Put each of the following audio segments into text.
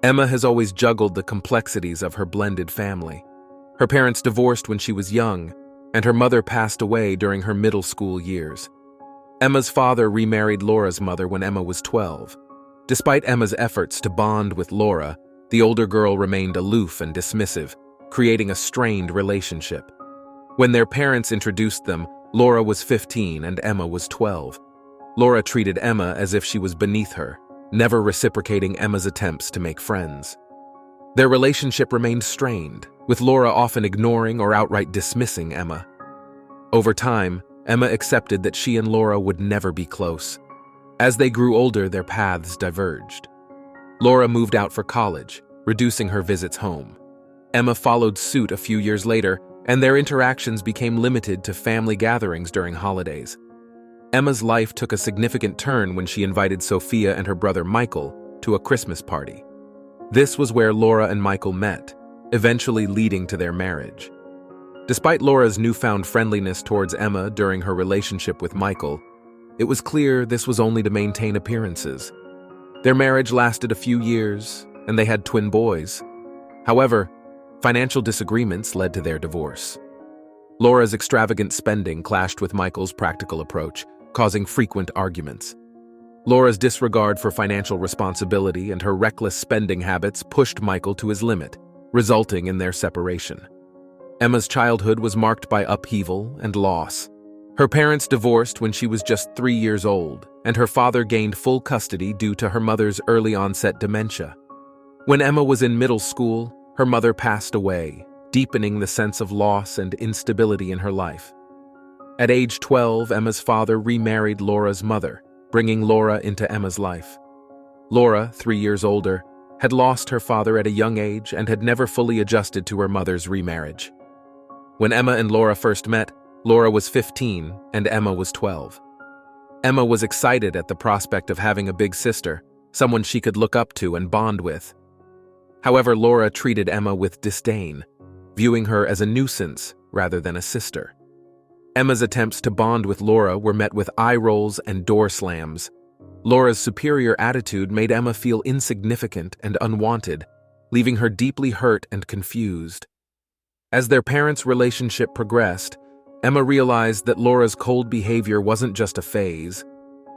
Emma has always juggled the complexities of her blended family. Her parents divorced when she was young, and her mother passed away during her middle school years. Emma's father remarried Laura's mother when Emma was 12. Despite Emma's efforts to bond with Laura, the older girl remained aloof and dismissive, creating a strained relationship. When their parents introduced them, Laura was 15 and Emma was 12. Laura treated Emma as if she was beneath her, never reciprocating Emma's attempts to make friends. Their relationship remained strained, with Laura often ignoring or outright dismissing Emma. Over time, Emma accepted that she and Laura would never be close. As they grew older, their paths diverged. Laura moved out for college, reducing her visits home. Emma followed suit a few years later, and their interactions became limited to family gatherings during holidays. Emma's life took a significant turn when she invited Sophia and her brother Michael to a Christmas party. This was where Laura and Michael met, eventually leading to their marriage. Despite Laura's newfound friendliness towards Emma during her relationship with Michael, it was clear this was only to maintain appearances. Their marriage lasted a few years, and they had twin boys. However, financial disagreements led to their divorce. Laura's extravagant spending clashed with Michael's practical approach, causing frequent arguments. Laura's disregard for financial responsibility and her reckless spending habits pushed Michael to his limit, resulting in their separation. Emma's childhood was marked by upheaval and loss. Her parents divorced when she was just 3 years old, and her father gained full custody due to her mother's early-onset dementia. When Emma was in middle school, her mother passed away, deepening the sense of loss and instability in her life. At age 12, Emma's father remarried Laura's mother, bringing Laura into Emma's life. Laura, 3 years older, had lost her father at a young age and had never fully adjusted to her mother's remarriage. When Emma and Laura first met, Laura was 15 and Emma was 12. Emma was excited at the prospect of having a big sister, someone she could look up to and bond with. However, Laura treated Emma with disdain, viewing her as a nuisance rather than a sister. Emma's attempts to bond with Laura were met with eye rolls and door slams. Laura's superior attitude made Emma feel insignificant and unwanted, leaving her deeply hurt and confused. As their parents' relationship progressed, Emma realized that Laura's cold behavior wasn't just a phase.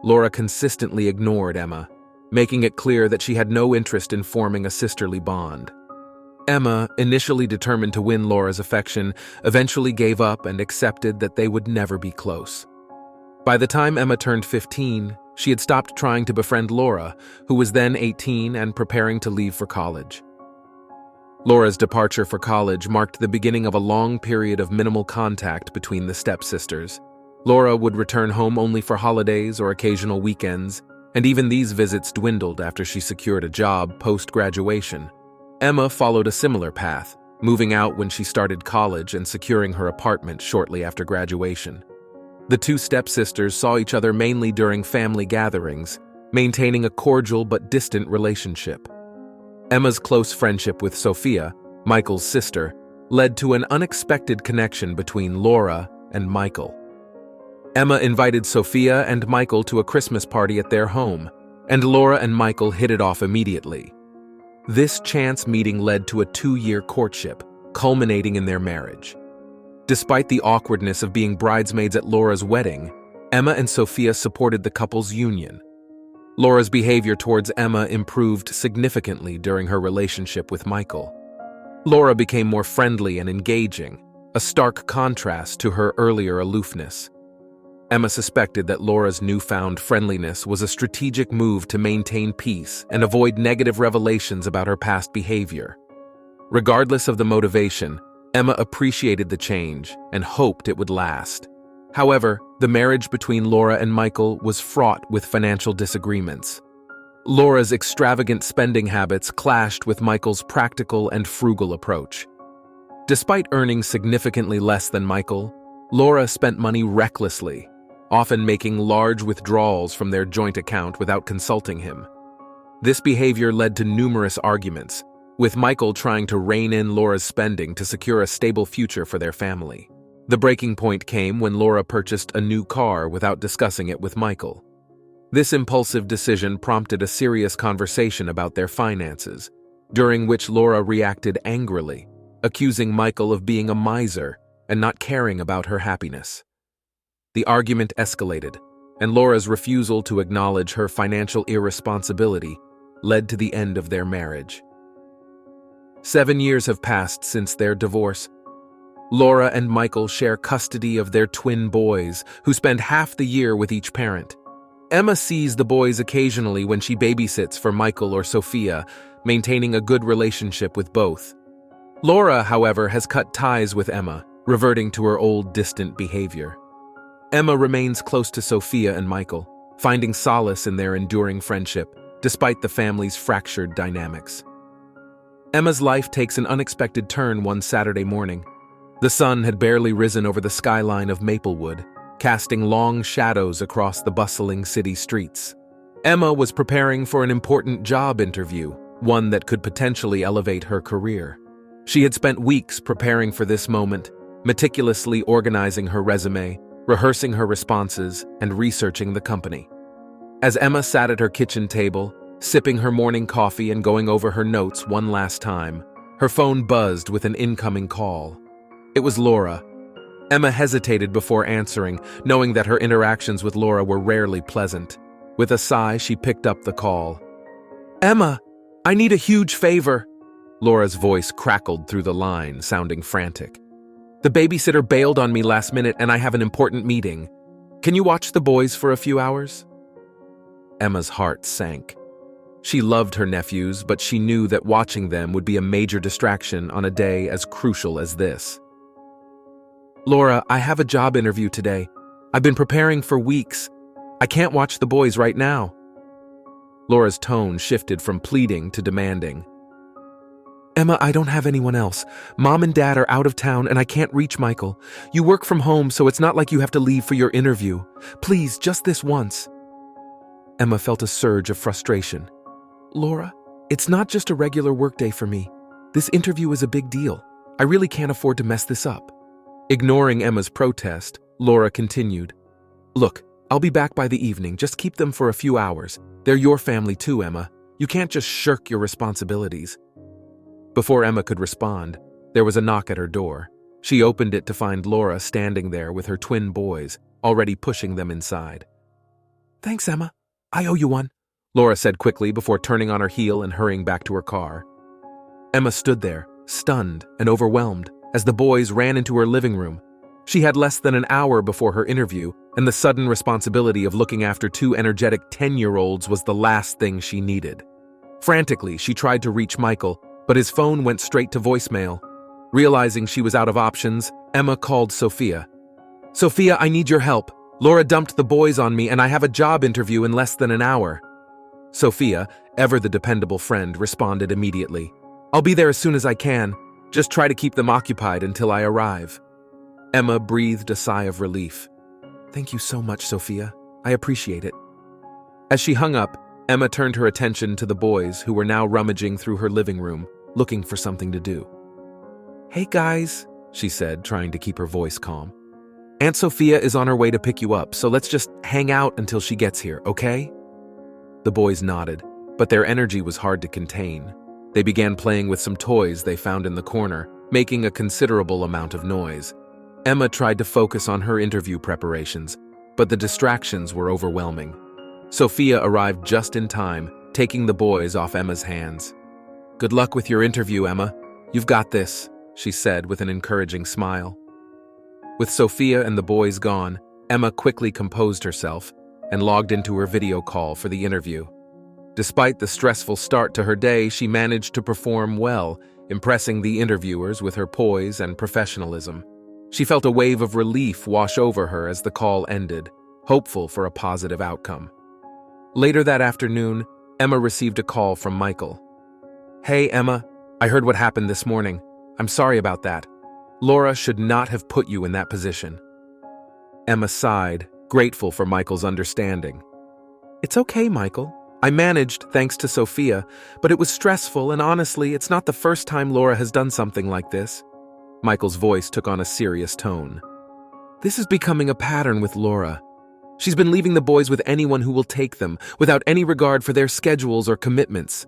Laura consistently ignored Emma, making it clear that she had no interest in forming a sisterly bond. Emma, initially determined to win Laura's affection, eventually gave up and accepted that they would never be close. By the time Emma turned 15, she had stopped trying to befriend Laura, who was then 18 and preparing to leave for college. Laura's departure for college marked the beginning of a long period of minimal contact between the stepsisters. Laura would return home only for holidays or occasional weekends, and even these visits dwindled after she secured a job post-graduation. Emma followed a similar path, moving out when she started college and securing her apartment shortly after graduation. The two stepsisters saw each other mainly during family gatherings, maintaining a cordial but distant relationship. Emma's close friendship with Sophia, Michael's sister, led to an unexpected connection between Laura and Michael. Emma invited Sophia and Michael to a Christmas party at their home, and Laura and Michael hit it off immediately. This chance meeting led to a 2-year courtship, culminating in their marriage. Despite the awkwardness of being bridesmaids at Laura's wedding, Emma and Sophia supported the couple's union. Laura's behavior towards Emma improved significantly during her relationship with Michael. Laura became more friendly and engaging, a stark contrast to her earlier aloofness. Emma suspected that Laura's newfound friendliness was a strategic move to maintain peace and avoid negative revelations about her past behavior. Regardless of the motivation, Emma appreciated the change and hoped it would last. However, the marriage between Laura and Michael was fraught with financial disagreements. Laura's extravagant spending habits clashed with Michael's practical and frugal approach. Despite earning significantly less than Michael, Laura spent money recklessly, often making large withdrawals from their joint account without consulting him. This behavior led to numerous arguments, with Michael trying to rein in Laura's spending to secure a stable future for their family. The breaking point came when Laura purchased a new car without discussing it with Michael. This impulsive decision prompted a serious conversation about their finances, during which Laura reacted angrily, accusing Michael of being a miser and not caring about her happiness. The argument escalated, and Laura's refusal to acknowledge her financial irresponsibility led to the end of their marriage. 7 years have passed since their divorce. Laura and Michael share custody of their twin boys, who spend half the year with each parent. Emma sees the boys occasionally when she babysits for Michael or Sophia, maintaining a good relationship with both. Laura, however, has cut ties with Emma, reverting to her old distant behavior. Emma remains close to Sophia and Michael, finding solace in their enduring friendship, despite the family's fractured dynamics. Emma's life takes an unexpected turn one Saturday morning. The sun had barely risen over the skyline of Maplewood, casting long shadows across the bustling city streets. Emma was preparing for an important job interview, one that could potentially elevate her career. She had spent weeks preparing for this moment, meticulously organizing her resume, rehearsing her responses, and researching the company. As Emma sat at her kitchen table, sipping her morning coffee and going over her notes one last time, her phone buzzed with an incoming call. It was Laura. Emma hesitated before answering, knowing that her interactions with Laura were rarely pleasant. With a sigh, she picked up the call. "Emma, I need a huge favor." Laura's voice crackled through the line, sounding frantic. "The babysitter bailed on me last minute and I have an important meeting. Can you watch the boys for a few hours?" Emma's heart sank. She loved her nephews, but she knew that watching them would be a major distraction on a day as crucial as this. "Laura, I have a job interview today. I've been preparing for weeks. I can't watch the boys right now." Laura's tone shifted from pleading to demanding. "Emma, I don't have anyone else. Mom and Dad are out of town and I can't reach Michael. You work from home, so it's not like you have to leave for your interview. Please, just this once." Emma felt a surge of frustration. "Laura, it's not just a regular workday for me. This interview is a big deal. I really can't afford to mess this up." Ignoring Emma's protest, Laura continued. "Look, I'll be back by the evening. Just keep them for a few hours. They're your family too, Emma. You can't just shirk your responsibilities." Before Emma could respond, there was a knock at her door. She opened it to find Laura standing there with her twin boys, already pushing them inside. "Thanks, Emma. I owe you one," Laura said quickly before turning on her heel and hurrying back to her car. Emma stood there, stunned and overwhelmed, as the boys ran into her living room. She had less than an hour before her interview, and the sudden responsibility of looking after two energetic 10-year-olds was the last thing she needed. Frantically, she tried to reach Michael, but his phone went straight to voicemail. Realizing she was out of options, Emma called Sophia. "Sophia, I need your help. Laura dumped the boys on me and I have a job interview in less than an hour." Sophia, ever the dependable friend, responded immediately. "I'll be there as soon as I can. Just try to keep them occupied until I arrive." Emma breathed a sigh of relief. "Thank you so much, Sophia. I appreciate it." As she hung up, Emma turned her attention to the boys who were now rummaging through her living room, looking for something to do. "Hey guys," she said, trying to keep her voice calm. "Aunt Sophia is on her way to pick you up, so let's just hang out until she gets here, okay?" The boys nodded, but their energy was hard to contain. They began playing with some toys they found in the corner, making a considerable amount of noise. Emma tried to focus on her interview preparations, but the distractions were overwhelming. Sophia arrived just in time, taking the boys off Emma's hands. "Good luck with your interview, Emma. You've got this," she said with an encouraging smile. With Sophia and the boys gone, Emma quickly composed herself and logged into her video call for the interview. Despite the stressful start to her day, she managed to perform well, impressing the interviewers with her poise and professionalism. She felt a wave of relief wash over her as the call ended, hopeful for a positive outcome. Later that afternoon, Emma received a call from Michael. "Hey, Emma, I heard what happened this morning. I'm sorry about that. Laura should not have put you in that position." Emma sighed, grateful for Michael's understanding. "It's okay, Michael. I managed thanks to Sophia, but it was stressful and honestly, it's not the first time Laura has done something like this." Michael's voice took on a serious tone. "This is becoming a pattern with Laura. She's been leaving the boys with anyone who will take them, without any regard for their schedules or commitments.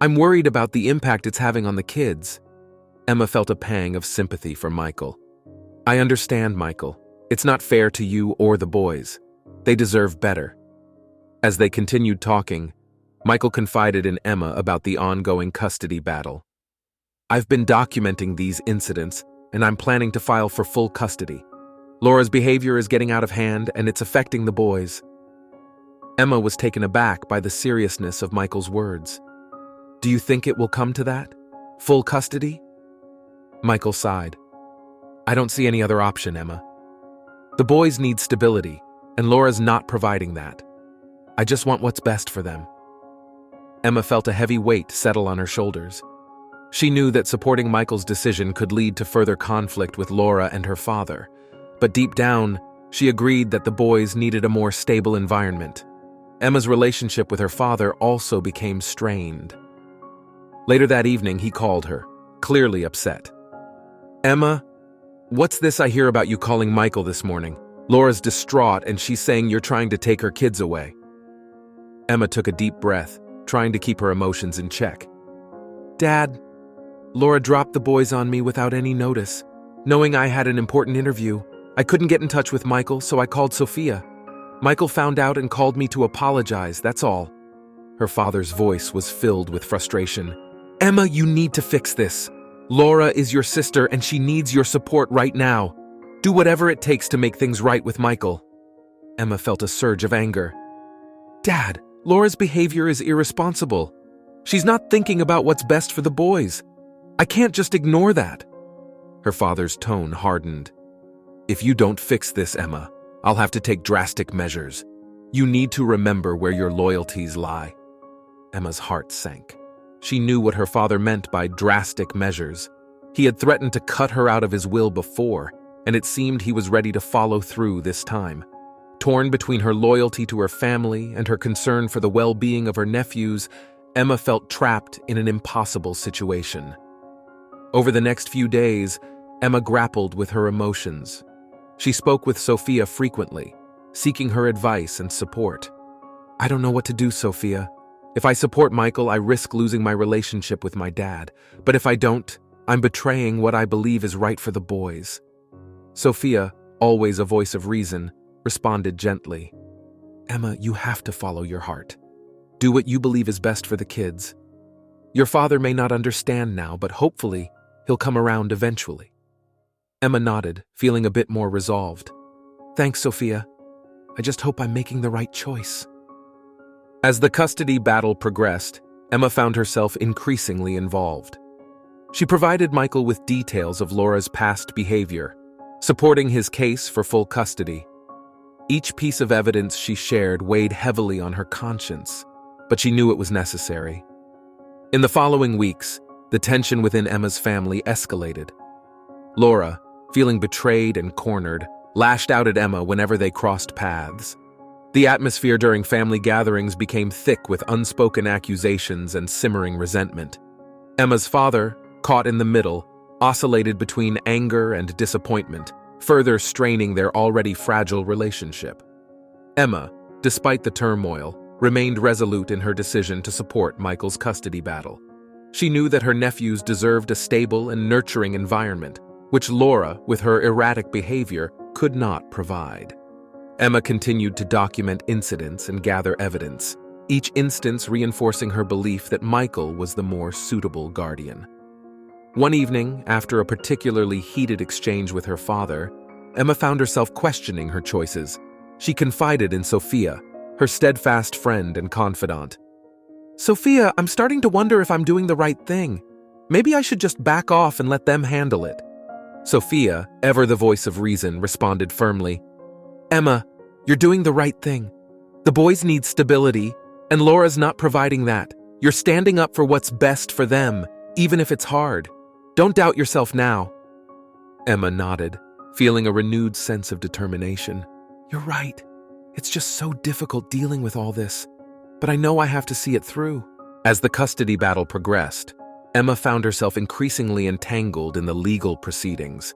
I'm worried about the impact it's having on the kids." Emma felt a pang of sympathy for Michael. "I understand, Michael. It's not fair to you or the boys. They deserve better." As they continued talking, Michael confided in Emma about the ongoing custody battle. "I've been documenting these incidents, and I'm planning to file for full custody. Laura's behavior is getting out of hand, and it's affecting the boys." Emma was taken aback by the seriousness of Michael's words. "Do you think it will come to that? Full custody?" Michael sighed. "I don't see any other option, Emma. The boys need stability, and Laura's not providing that. I just want what's best for them." Emma felt a heavy weight settle on her shoulders. She knew that supporting Michael's decision could lead to further conflict with Laura and her father, but deep down, she agreed that the boys needed a more stable environment. Emma's relationship with her father also became strained. Later that evening, he called her, clearly upset. "Emma, what's this I hear about you calling Michael this morning? Laura's distraught and she's saying you're trying to take her kids away." Emma took a deep breath, trying to keep her emotions in check. "Dad, Laura dropped the boys on me without any notice. Knowing I had an important interview, I couldn't get in touch with Michael, so I called Sophia. Michael found out and called me to apologize, that's all." Her father's voice was filled with frustration. "Emma, you need to fix this. Laura is your sister and she needs your support right now. Do whatever it takes to make things right with Michael." Emma felt a surge of anger. "Dad, Laura's behavior is irresponsible. She's not thinking about what's best for the boys. I can't just ignore that." Her father's tone hardened. "If you don't fix this, Emma, I'll have to take drastic measures. You need to remember where your loyalties lie." Emma's heart sank. She knew what her father meant by drastic measures. He had threatened to cut her out of his will before, and it seemed he was ready to follow through this time. Torn between her loyalty to her family and her concern for the well-being of her nephews, Emma felt trapped in an impossible situation. Over the next few days, Emma grappled with her emotions. She spoke with Sophia frequently, seeking her advice and support. "I don't know what to do, Sophia. If I support Michael, I risk losing my relationship with my dad. But if I don't, I'm betraying what I believe is right for the boys." Sophia, always a voice of reason, responded gently. "Emma, you have to follow your heart. Do what you believe is best for the kids. Your father may not understand now, but hopefully, he'll come around eventually." Emma nodded, feeling a bit more resolved. "Thanks, Sophia. I just hope I'm making the right choice." As the custody battle progressed, Emma found herself increasingly involved. She provided Michael with details of Laura's past behavior, supporting his case for full custody. Each piece of evidence she shared weighed heavily on her conscience, but she knew it was necessary. In the following weeks, the tension within Emma's family escalated. Laura, feeling betrayed and cornered, lashed out at Emma whenever they crossed paths. The atmosphere during family gatherings became thick with unspoken accusations and simmering resentment. Emma's father, caught in the middle, oscillated between anger and disappointment, further straining their already fragile relationship. Emma, despite the turmoil, remained resolute in her decision to support Michael's custody battle. She knew that her nephews deserved a stable and nurturing environment, which Laura, with her erratic behavior, could not provide. Emma continued to document incidents and gather evidence, each instance reinforcing her belief that Michael was the more suitable guardian. One evening, after a particularly heated exchange with her father, Emma found herself questioning her choices. She confided in Sophia, her steadfast friend and confidant. "Sophia, I'm starting to wonder if I'm doing the right thing. Maybe I should just back off and let them handle it." Sophia, ever the voice of reason, responded firmly, "Emma, you're doing the right thing. The boys need stability, and Laura's not providing that. You're standing up for what's best for them, even if it's hard. Don't doubt yourself now." Emma nodded, feeling a renewed sense of determination. "You're right. It's just so difficult dealing with all this, but I know I have to see it through." As the custody battle progressed, Emma found herself increasingly entangled in the legal proceedings.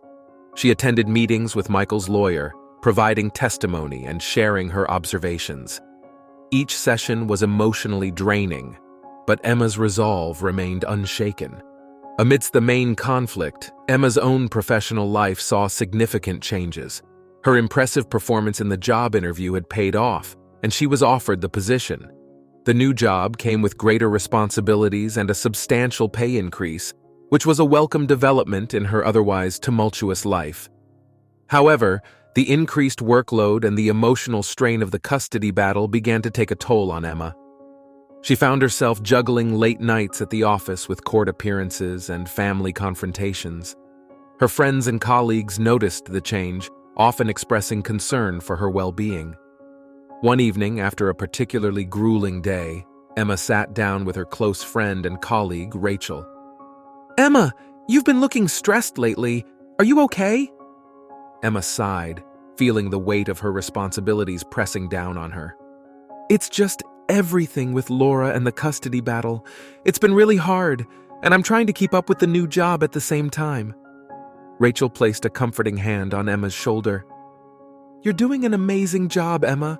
She attended meetings with Michael's lawyer, providing testimony and sharing her observations. Each session was emotionally draining, but Emma's resolve remained unshaken. Amidst the main conflict, Emma's own professional life saw significant changes. Her impressive performance in the job interview had paid off, and she was offered the position. The new job came with greater responsibilities and a substantial pay increase, which was a welcome development in her otherwise tumultuous life. However, the increased workload and the emotional strain of the custody battle began to take a toll on Emma. She found herself juggling late nights at the office with court appearances and family confrontations. Her friends and colleagues noticed the change, often expressing concern for her well-being. One evening, after a particularly grueling day, Emma sat down with her close friend and colleague, Rachel. "Emma, you've been looking stressed lately. Are you okay?" Emma sighed, feeling the weight of her responsibilities pressing down on her. "It's just everything with Laura and the custody battle. It's been really hard, and I'm trying to keep up with the new job at the same time." Rachel placed a comforting hand on Emma's shoulder. "You're doing an amazing job, Emma.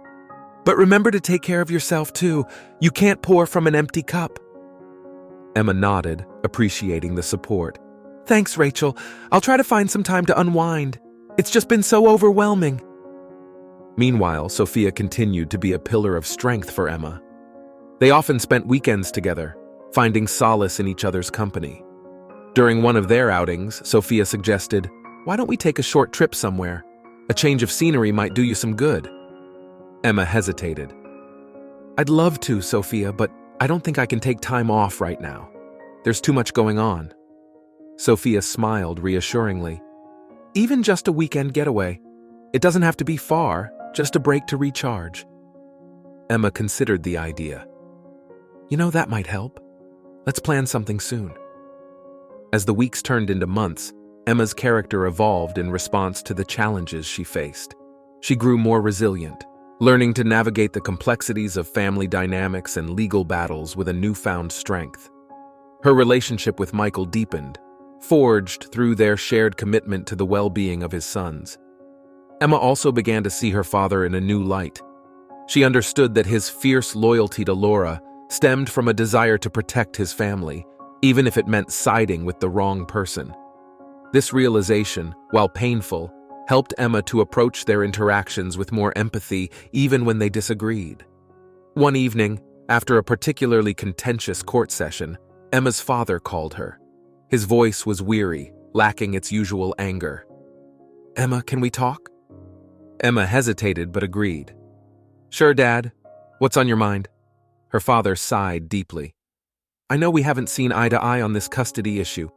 But remember to take care of yourself too. You can't pour from an empty cup." Emma nodded, appreciating the support. "Thanks, Rachel. I'll try to find some time to unwind. It's just been so overwhelming." Meanwhile, Sophia continued to be a pillar of strength for Emma. They often spent weekends together, finding solace in each other's company. During one of their outings, Sophia suggested, "Why don't we take a short trip somewhere? A change of scenery might do you some good." Emma hesitated. "I'd love to, Sophia, but I don't think I can take time off right now. There's too much going on." Sophia smiled reassuringly. "Even just a weekend getaway. It doesn't have to be far, just a break to recharge." Emma considered the idea. That might help. Let's plan something soon." As the weeks turned into months, Emma's character evolved in response to the challenges she faced. She grew more resilient, learning to navigate the complexities of family dynamics and legal battles with a newfound strength. Her relationship with Michael deepened, forged through their shared commitment to the well-being of his sons. Emma also began to see her father in a new light. She understood that his fierce loyalty to Laura stemmed from a desire to protect his family, even if it meant siding with the wrong person. This realization, while painful, helped Emma to approach their interactions with more empathy even when they disagreed. One evening, after a particularly contentious court session, Emma's father called her. His voice was weary, lacking its usual anger. "Emma, can we talk?" Emma hesitated but agreed. "Sure, Dad. What's on your mind?" Her father sighed deeply. "I know we haven't seen eye to eye on this custody issue,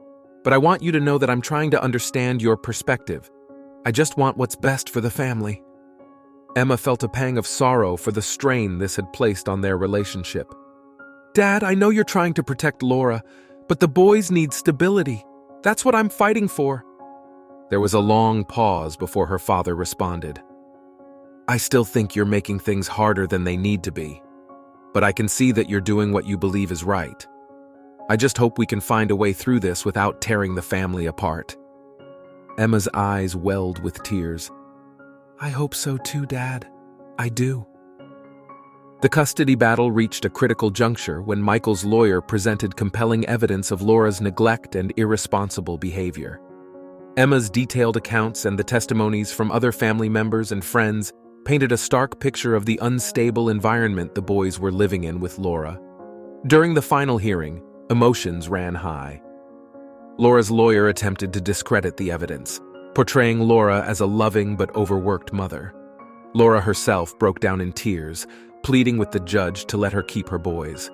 but I want you to know that I'm trying to understand your perspective. I just want what's best for the family." Emma felt a pang of sorrow for the strain this had placed on their relationship. "Dad, I know you're trying to protect Laura, but the boys need stability. That's what I'm fighting for." There was a long pause before her father responded. "I still think you're making things harder than they need to be, but I can see that you're doing what you believe is right. I just hope we can find a way through this without tearing the family apart." Emma's eyes welled with tears. "I hope so too, Dad. I do." The custody battle reached a critical juncture when Michael's lawyer presented compelling evidence of Laura's neglect and irresponsible behavior. Emma's detailed accounts and the testimonies from other family members and friends painted a stark picture of the unstable environment the boys were living in with Laura. During the final hearing, emotions ran high. Laura's lawyer attempted to discredit the evidence, portraying Laura as a loving but overworked mother. Laura herself broke down in tears, pleading with the judge to let her keep her boys.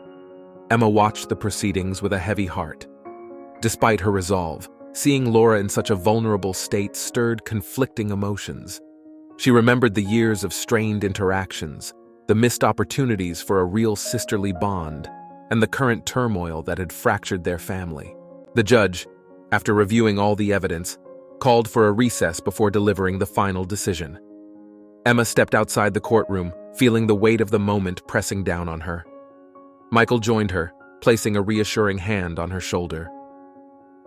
Emma watched the proceedings with a heavy heart. Despite her resolve, seeing Laura in such a vulnerable state stirred conflicting emotions. She remembered the years of strained interactions, the missed opportunities for a real sisterly bond, and the current turmoil that had fractured their family. The judge, after reviewing all the evidence, called for a recess before delivering the final decision. Emma stepped outside the courtroom, feeling the weight of the moment pressing down on her. Michael joined her, placing a reassuring hand on her shoulder.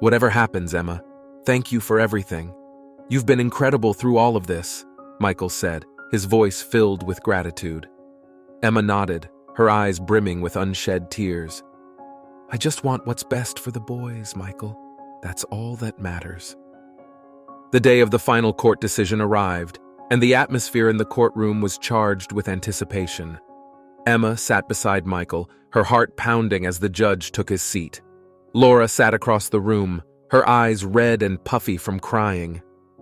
"Whatever happens, Emma, thank you for everything. You've been incredible through all of this," Michael said, his voice filled with gratitude. Emma nodded, her eyes brimming with unshed tears. I just want what's best for the boys, Michael. That's all that matters." The day of the final court decision arrived, and the atmosphere in the courtroom was charged with anticipation. Emma sat beside Michael, her heart pounding as the judge took his seat. Laura sat across the room, her eyes red and puffy from crying.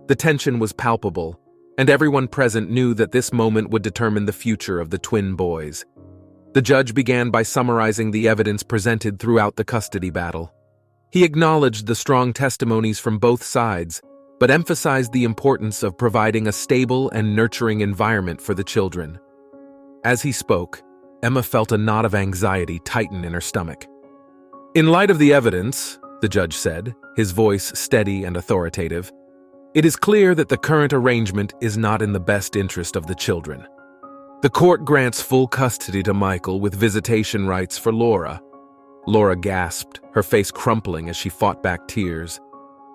The tension was palpable, and everyone present knew that this moment would determine the future of the twin boys. The judge began by summarizing the evidence presented throughout the custody battle. He acknowledged the strong testimonies from both sides, but emphasized the importance of providing a stable and nurturing environment for the children. As he spoke, Emma felt a knot of anxiety tighten in her stomach. "In light of the evidence," the judge said, his voice steady and authoritative, "it is clear that the current arrangement is not in the best interest of the children. The court grants full custody to Michael with visitation rights for Laura." Laura gasped, her face crumpling as she fought back tears.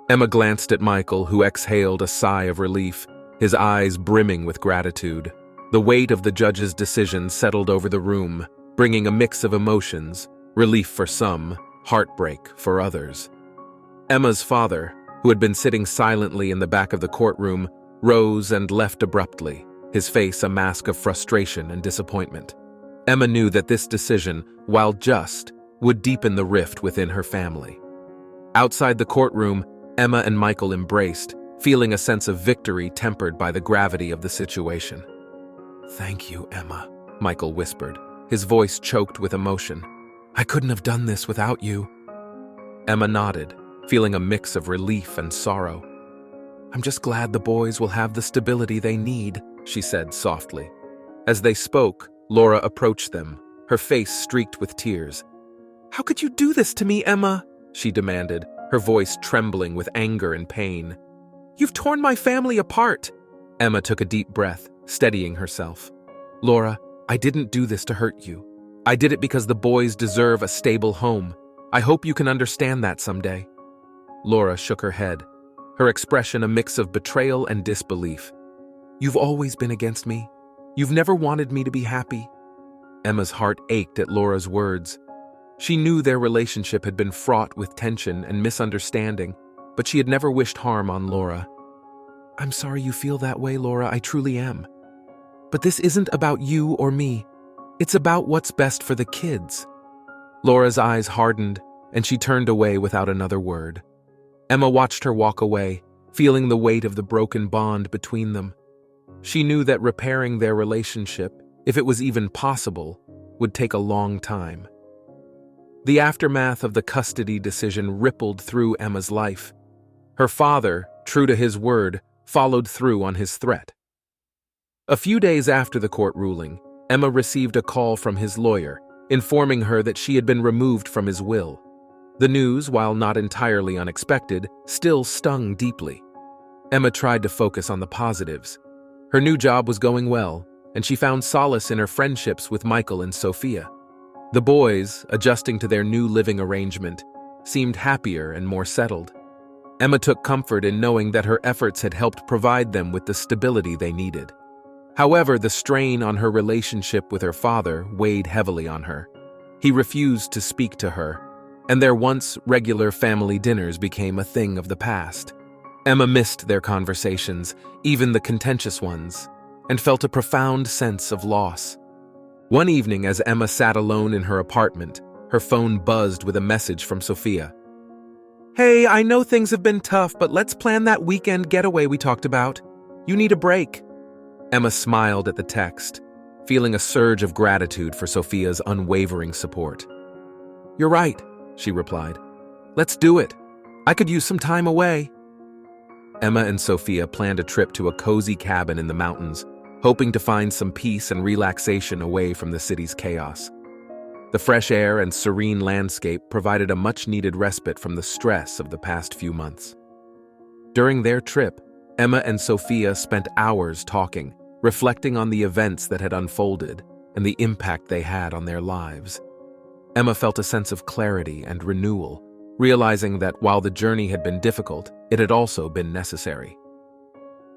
Emma glanced at Michael, who exhaled a sigh of relief, his eyes brimming with gratitude. The weight of the judge's decision settled over the room, bringing a mix of emotions, relief for some, heartbreak for others. Emma's father, who had been sitting silently in the back of the courtroom, rose and left abruptly, his face a mask of frustration and disappointment. Emma knew that this decision, while just, would deepen the rift within her family. Outside the courtroom, Emma and Michael embraced, feeling a sense of victory tempered by the gravity of the situation. "Thank you, Emma," Michael whispered, his voice choked with emotion. "I couldn't have done this without you." Emma nodded, feeling a mix of relief and sorrow. "I'm just glad the boys will have the stability they need," she said softly. As they spoke, Laura approached them, her face streaked with tears. "How could you do this to me, Emma?" she demanded, her voice trembling with anger and pain. "You've torn my family apart." Emma took a deep breath, steadying herself. "Laura, I didn't do this to hurt you. I did it because the boys deserve a stable home. I hope you can understand that someday." Laura shook her head, her expression a mix of betrayal and disbelief. "You've always been against me. You've never wanted me to be happy." Emma's heart ached at Laura's words. She knew their relationship had been fraught with tension and misunderstanding, but she had never wished harm on Laura. "I'm sorry you feel that way, Laura, I truly am. But this isn't about you or me. It's about what's best for the kids." Laura's eyes hardened, and she turned away without another word. Emma watched her walk away, feeling the weight of the broken bond between them. She knew that repairing their relationship, if it was even possible, would take a long time. The aftermath of the custody decision rippled through Emma's life. Her father, true to his word, followed through on his threat. A few days after the court ruling, Emma received a call from his lawyer, informing her that she had been removed from his will. The news, while not entirely unexpected, still stung deeply. Emma tried to focus on the positives. Her new job was going well, and she found solace in her friendships with Michael and Sophia. The boys, adjusting to their new living arrangement, seemed happier and more settled. Emma took comfort in knowing that her efforts had helped provide them with the stability they needed. However, the strain on her relationship with her father weighed heavily on her. He refused to speak to her, and their once regular family dinners became a thing of the past. Emma missed their conversations, even the contentious ones, and felt a profound sense of loss. One evening, as Emma sat alone in her apartment, her phone buzzed with a message from Sophia. "Hey, I know things have been tough, but let's plan that weekend getaway we talked about. You need a break." Emma smiled at the text, feeling a surge of gratitude for Sophia's unwavering support. "You're right," she replied. "Let's do it. I could use some time away." Emma and Sophia planned a trip to a cozy cabin in the mountains, hoping to find some peace and relaxation away from the city's chaos. The fresh air and serene landscape provided a much-needed respite from the stress of the past few months. During their trip, Emma and Sophia spent hours talking, reflecting on the events that had unfolded and the impact they had on their lives. Emma felt a sense of clarity and renewal, realizing that while the journey had been difficult, it had also been necessary.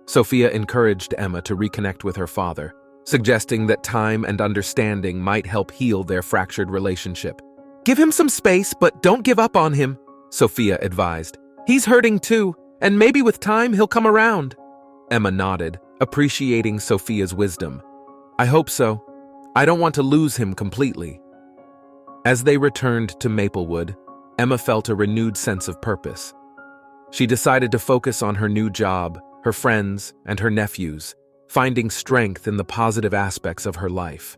Sophia encouraged Emma to reconnect with her father, suggesting that time and understanding might help heal their fractured relationship. Give him some space, but don't give up on him, Sophia advised. He's hurting too, and maybe with time he'll come around. Emma nodded, appreciating Sophia's wisdom. I hope so. I don't want to lose him completely. As they returned to Maplewood, Emma felt a renewed sense of purpose. She decided to focus on her new job, her friends, and her nephews, finding strength in the positive aspects of her life.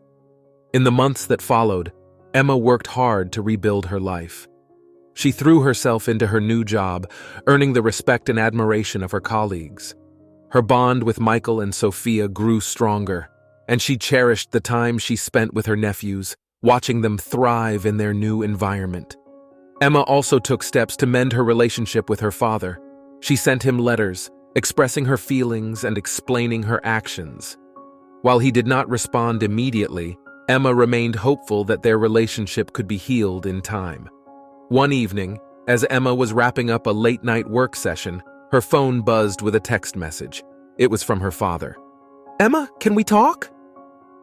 In the months that followed, Emma worked hard to rebuild her life. She threw herself into her new job, earning the respect and admiration of her colleagues. Her bond with Michael and Sophia grew stronger, and she cherished the time she spent with her nephews, watching them thrive in their new environment. Emma also took steps to mend her relationship with her father. She sent him letters, expressing her feelings and explaining her actions. While he did not respond immediately, Emma remained hopeful that their relationship could be healed in time. One evening, as Emma was wrapping up a late-night work session, her phone buzzed with a text message. It was from her father. "Emma, can we talk?"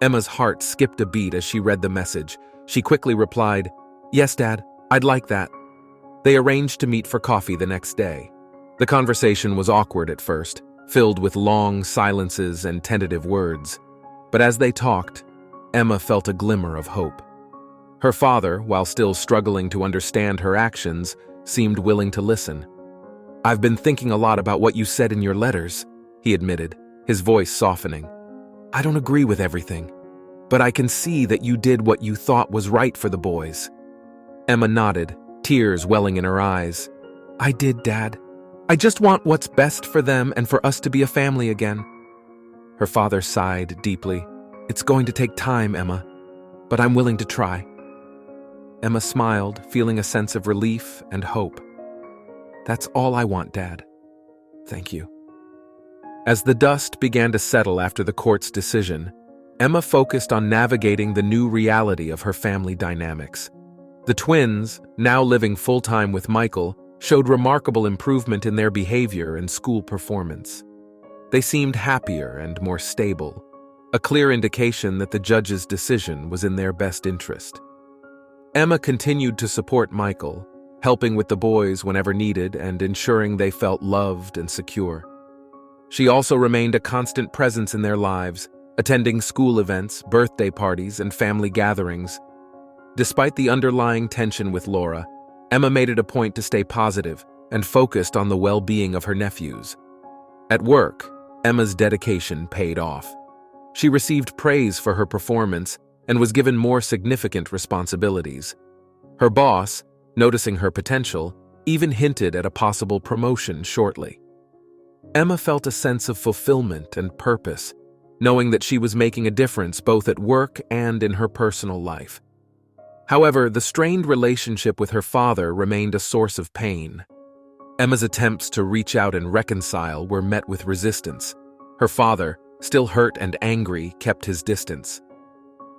Emma's heart skipped a beat as she read the message. She quickly replied, "Yes, Dad, I'd like that." They arranged to meet for coffee the next day. The conversation was awkward at first, filled with long silences and tentative words. But as they talked, Emma felt a glimmer of hope. Her father, while still struggling to understand her actions, seemed willing to listen. "I've been thinking a lot about what you said in your letters," he admitted, his voice softening. "I don't agree with everything, but I can see that you did what you thought was right for the boys." Emma nodded, tears welling in her eyes. "I did, Dad. I just want what's best for them and for us to be a family again." Her father sighed deeply. "It's going to take time, Emma, but I'm willing to try." Emma smiled, feeling a sense of relief and hope. "That's all I want, Dad. Thank you." As the dust began to settle after the court's decision, Emma focused on navigating the new reality of her family dynamics. The twins, now living full-time with Michael, showed remarkable improvement in their behavior and school performance. They seemed happier and more stable, a clear indication that the judge's decision was in their best interest. Emma continued to support Michael, helping with the boys whenever needed and ensuring they felt loved and secure. She also remained a constant presence in their lives, attending school events, birthday parties, and family gatherings. Despite the underlying tension with Laura, Emma made it a point to stay positive and focused on the well-being of her nephews. At work, Emma's dedication paid off. She received praise for her performance and was given more significant responsibilities. Her boss, noticing her potential, even hinted at a possible promotion shortly. Emma felt a sense of fulfillment and purpose, knowing that she was making a difference both at work and in her personal life. However, the strained relationship with her father remained a source of pain. Emma's attempts to reach out and reconcile were met with resistance. Her father, still hurt and angry, kept his distance.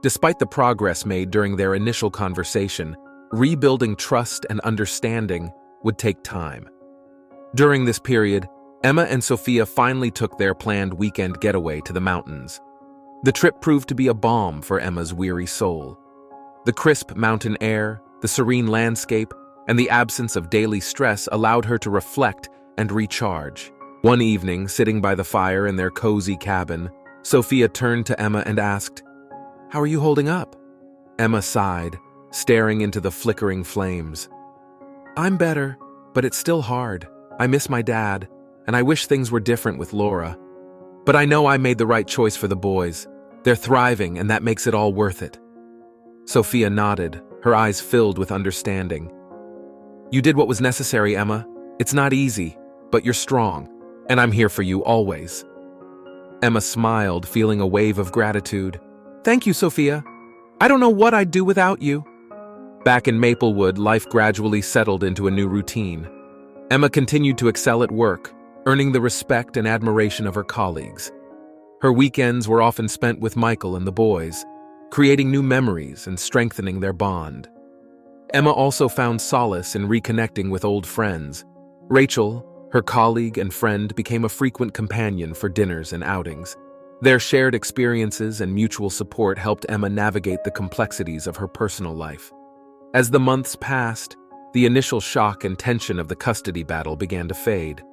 Despite the progress made during their initial conversation, rebuilding trust and understanding would take time. During this period, Emma and Sophia finally took their planned weekend getaway to the mountains. The trip proved to be a balm for Emma's weary soul. The crisp mountain air, the serene landscape, and the absence of daily stress allowed her to reflect and recharge. One evening, sitting by the fire in their cozy cabin, Sophia turned to Emma and asked, "How are you holding up?" Emma sighed, staring into the flickering flames. "I'm better, but it's still hard. I miss my dad, and I wish things were different with Laura. But I know I made the right choice for the boys. They're thriving, and that makes it all worth it." Sophia nodded, her eyes filled with understanding. "You did what was necessary, Emma. It's not easy, but you're strong, and I'm here for you always." Emma smiled, feeling a wave of gratitude. "Thank you, Sophia. I don't know what I'd do without you." Back in Maplewood, life gradually settled into a new routine. Emma continued to excel at work, earning the respect and admiration of her colleagues. Her weekends were often spent with Michael and the boys, creating new memories and strengthening their bond. Emma also found solace in reconnecting with old friends. Rachel, her colleague and friend, became a frequent companion for dinners and outings. Their shared experiences and mutual support helped Emma navigate the complexities of her personal life. As the months passed, the initial shock and tension of the custody battle began to fade.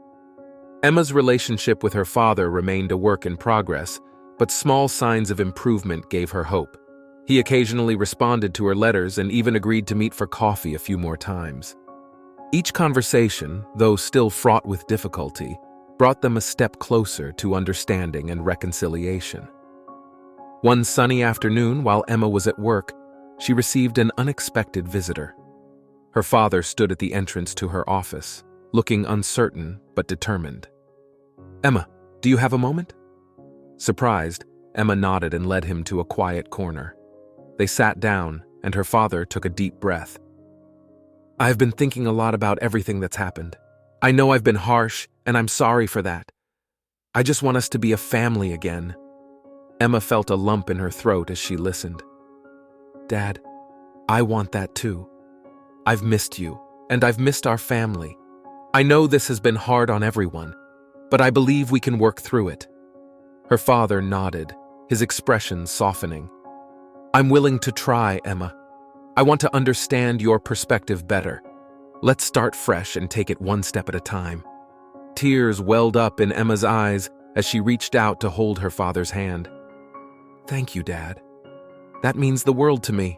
Emma's relationship with her father remained a work in progress, but small signs of improvement gave her hope. He occasionally responded to her letters and even agreed to meet for coffee a few more times. Each conversation, though still fraught with difficulty, brought them a step closer to understanding and reconciliation. One sunny afternoon, while Emma was at work, she received an unexpected visitor. Her father stood at the entrance to her office, looking uncertain but determined. "Emma, do you have a moment?" Surprised, Emma nodded and led him to a quiet corner. They sat down, and her father took a deep breath. "I've been thinking a lot about everything that's happened. I know I've been harsh, and I'm sorry for that. I just want us to be a family again." Emma felt a lump in her throat as she listened. "Dad, I want that too. I've missed you, and I've missed our family. I know this has been hard on everyone, but I believe we can work through it." Her father nodded, his expression softening. "I'm willing to try, Emma. I want to understand your perspective better. Let's start fresh and take it one step at a time." Tears welled up in Emma's eyes as she reached out to hold her father's hand. "Thank you, Dad. That means the world to me."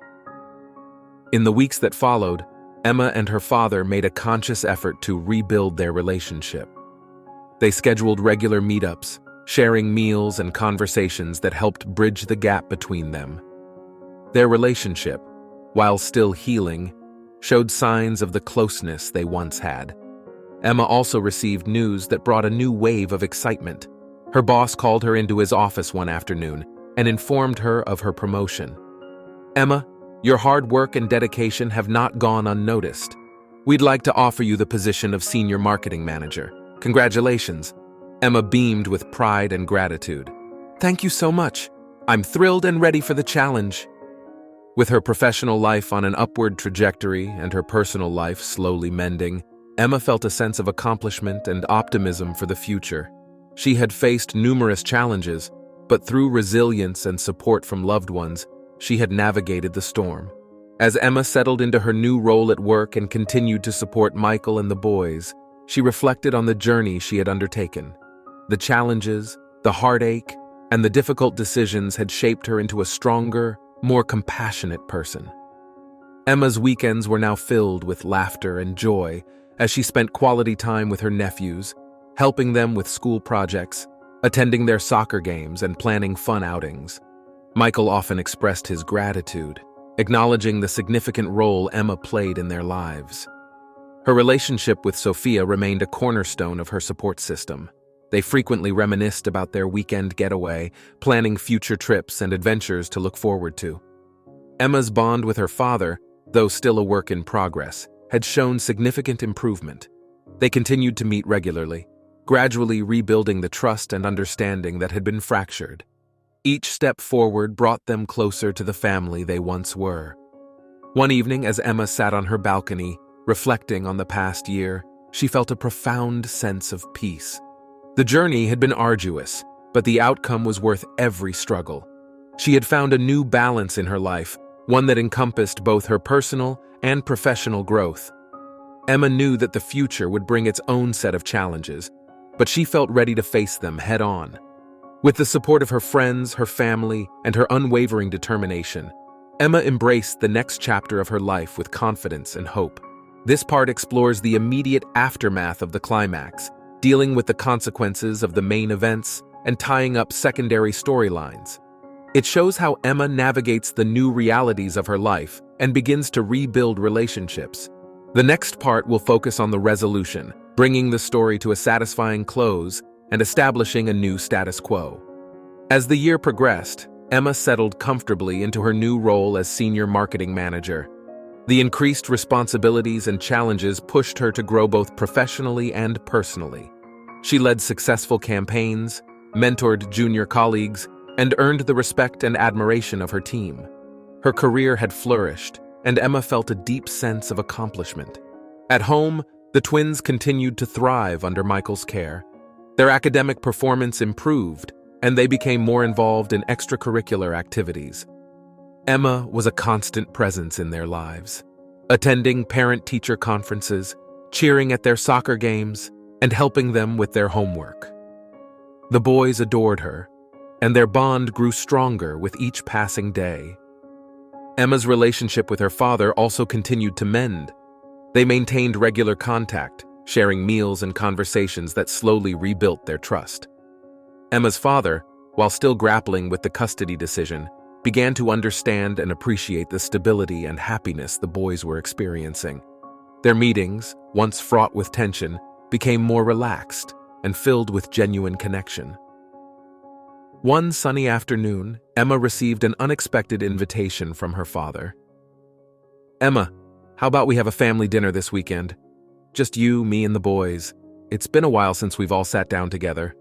In the weeks that followed, Emma and her father made a conscious effort to rebuild their relationship. They scheduled regular meetups, sharing meals and conversations that helped bridge the gap between them. Their relationship, while still healing, showed signs of the closeness they once had. Emma also received news that brought a new wave of excitement. Her boss called her into his office one afternoon and informed her of her promotion. "Emma, your hard work and dedication have not gone unnoticed. We'd like to offer you the position of Senior Marketing Manager. Congratulations." Emma beamed with pride and gratitude. "Thank you so much. I'm thrilled and ready for the challenge." With her professional life on an upward trajectory and her personal life slowly mending, Emma felt a sense of accomplishment and optimism for the future. She had faced numerous challenges, but through resilience and support from loved ones, she had navigated the storm. As Emma settled into her new role at work and continued to support Michael and the boys, she reflected on the journey she had undertaken. The challenges, the heartache, and the difficult decisions had shaped her into a stronger, more compassionate person. Emma's weekends were now filled with laughter and joy as she spent quality time with her nephews, helping them with school projects, attending their soccer games, and planning fun outings. Michael often expressed his gratitude, acknowledging the significant role Emma played in their lives. Her relationship with Sophia remained a cornerstone of her support system. They frequently reminisced about their weekend getaway, planning future trips and adventures to look forward to. Emma's bond with her father, though still a work in progress, had shown significant improvement. They continued to meet regularly, gradually rebuilding the trust and understanding that had been fractured. Each step forward brought them closer to the family they once were. One evening, as Emma sat on her balcony, reflecting on the past year, she felt a profound sense of peace. The journey had been arduous, but the outcome was worth every struggle. She had found a new balance in her life, one that encompassed both her personal and professional growth. Emma knew that the future would bring its own set of challenges, but she felt ready to face them head-on. With the support of her friends, her family, and her unwavering determination, Emma embraced the next chapter of her life with confidence and hope. This part explores the immediate aftermath of the climax, dealing with the consequences of the main events and tying up secondary storylines. It shows how Emma navigates the new realities of her life and begins to rebuild relationships. The next part will focus on the resolution, bringing the story to a satisfying close and establishing a new status quo. As the year progressed, Emma settled comfortably into her new role as Senior Marketing Manager. The increased responsibilities and challenges pushed her to grow both professionally and personally. She led successful campaigns, mentored junior colleagues, and earned the respect and admiration of her team. Her career had flourished, and Emma felt a deep sense of accomplishment. At home, the twins continued to thrive under Michael's care. Their academic performance improved, and they became more involved in extracurricular activities. Emma was a constant presence in their lives. attending parent-teacher conferences, cheering at their soccer games, and helping them with their homework. The boys adored her, and their bond grew stronger with each passing day. Emma's relationship with her father also continued to mend. They maintained regular contact, sharing meals and conversations that slowly rebuilt their trust. Emma's father, while still grappling with the custody decision, began to understand and appreciate the stability and happiness the boys were experiencing. Their meetings, once fraught with tension, became more relaxed and filled with genuine connection. One sunny afternoon, Emma received an unexpected invitation from her father. "Emma, how about we have a family dinner this weekend? Just you, me, and the boys. It's been a while since we've all sat down together."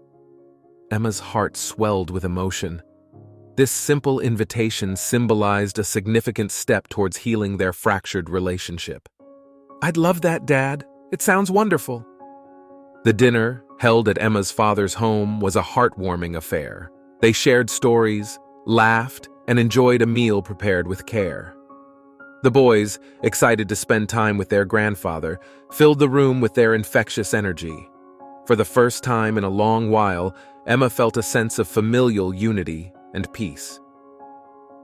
Emma's heart swelled with emotion. This simple invitation symbolized a significant step towards healing their fractured relationship. "I'd love that, Dad. It sounds wonderful." The dinner, held at Emma's father's home, was a heartwarming affair. They shared stories, laughed, and enjoyed a meal prepared with care. The boys, excited to spend time with their grandfather, filled the room with their infectious energy. For the first time in a long while, Emma felt a sense of familial unity and peace.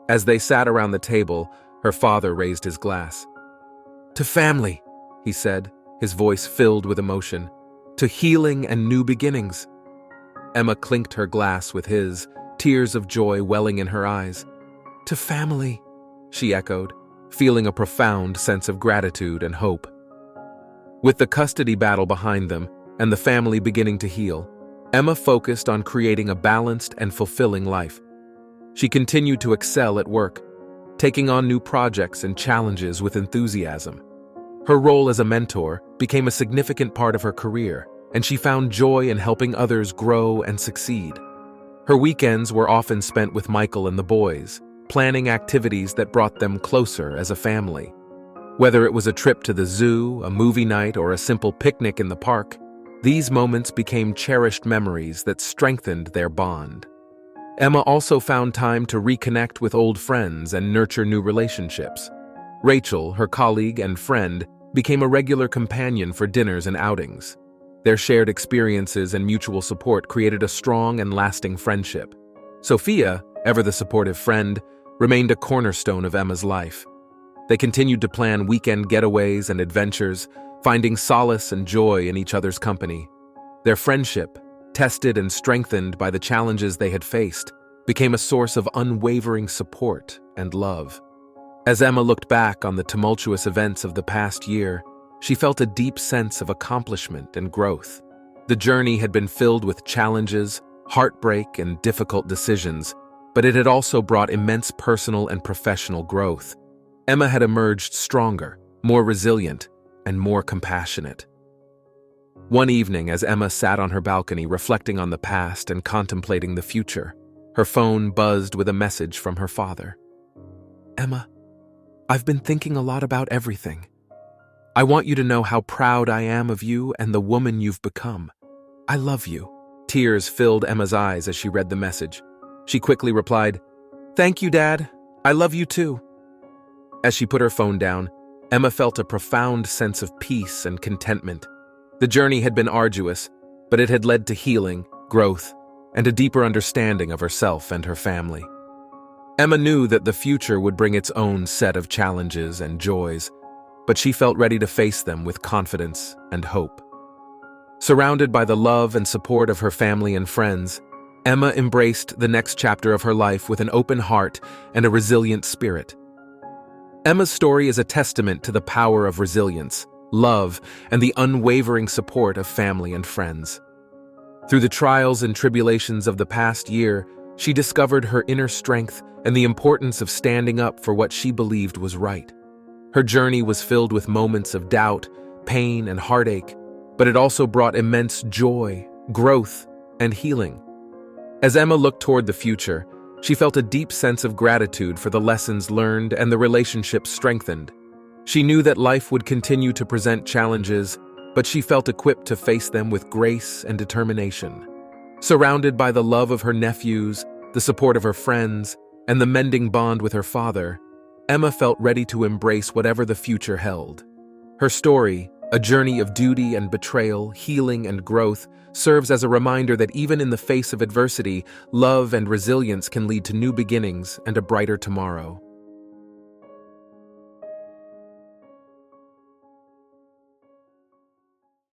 As they sat around the table, her father raised his glass. "To family," he said, his voice filled with emotion. "To healing and new beginnings." Emma clinked her glass with his, tears of joy welling in her eyes. "To family," she echoed, feeling a profound sense of gratitude and hope. With the custody battle behind them and the family beginning to heal, Emma focused on creating a balanced and fulfilling life. She continued to excel at work, taking on new projects and challenges with enthusiasm. Her role as a mentor became a significant part of her career, and she found joy in helping others grow and succeed. Her weekends were often spent with Michael and the boys, planning activities that brought them closer as a family. Whether it was a trip to the zoo, a movie night, or a simple picnic in the park, these moments became cherished memories that strengthened their bond. Emma also found time to reconnect with old friends and nurture new relationships. Rachel, her colleague and friend, became a regular companion for dinners and outings. Their shared experiences and mutual support created a strong and lasting friendship. Sophia, ever the supportive friend, remained a cornerstone of Emma's life. They continued to plan weekend getaways and adventures, finding solace and joy in each other's company. Their friendship, tested and strengthened by the challenges they had faced, became a source of unwavering support and love. As Emma looked back on the tumultuous events of the past year, she felt a deep sense of accomplishment and growth. The journey had been filled with challenges, heartbreak, and difficult decisions, but it had also brought immense personal and professional growth. Emma had emerged stronger, more resilient, and more compassionate. One evening, as Emma sat on her balcony reflecting on the past and contemplating the future, her phone buzzed with a message from her father. "Emma, I've been thinking a lot about everything. I want you to know how proud I am of you and the woman you've become. I love you." Tears filled Emma's eyes as she read the message. She quickly replied, "Thank you, Dad. I love you too." As she put her phone down, Emma felt a profound sense of peace and contentment. The journey had been arduous, but it had led to healing, growth, and a deeper understanding of herself and her family. Emma knew that the future would bring its own set of challenges and joys, but she felt ready to face them with confidence and hope. Surrounded by the love and support of her family and friends, Emma embraced the next chapter of her life with an open heart and a resilient spirit. Emma's story is a testament to the power of resilience, love, and the unwavering support of family and friends. Through the trials and tribulations of the past year, she discovered her inner strength and the importance of standing up for what she believed was right. Her journey was filled with moments of doubt, pain, and heartache, but it also brought immense joy, growth, and healing. As Emma looked toward the future, she felt a deep sense of gratitude for the lessons learned and the relationships strengthened. She knew that life would continue to present challenges, but she felt equipped to face them with grace and determination. Surrounded by the love of her nephews, the support of her friends, and the mending bond with her father, Emma felt ready to embrace whatever the future held. Her story, a journey of duty and betrayal, healing and growth, serves as a reminder that even in the face of adversity, love and resilience can lead to new beginnings and a brighter tomorrow.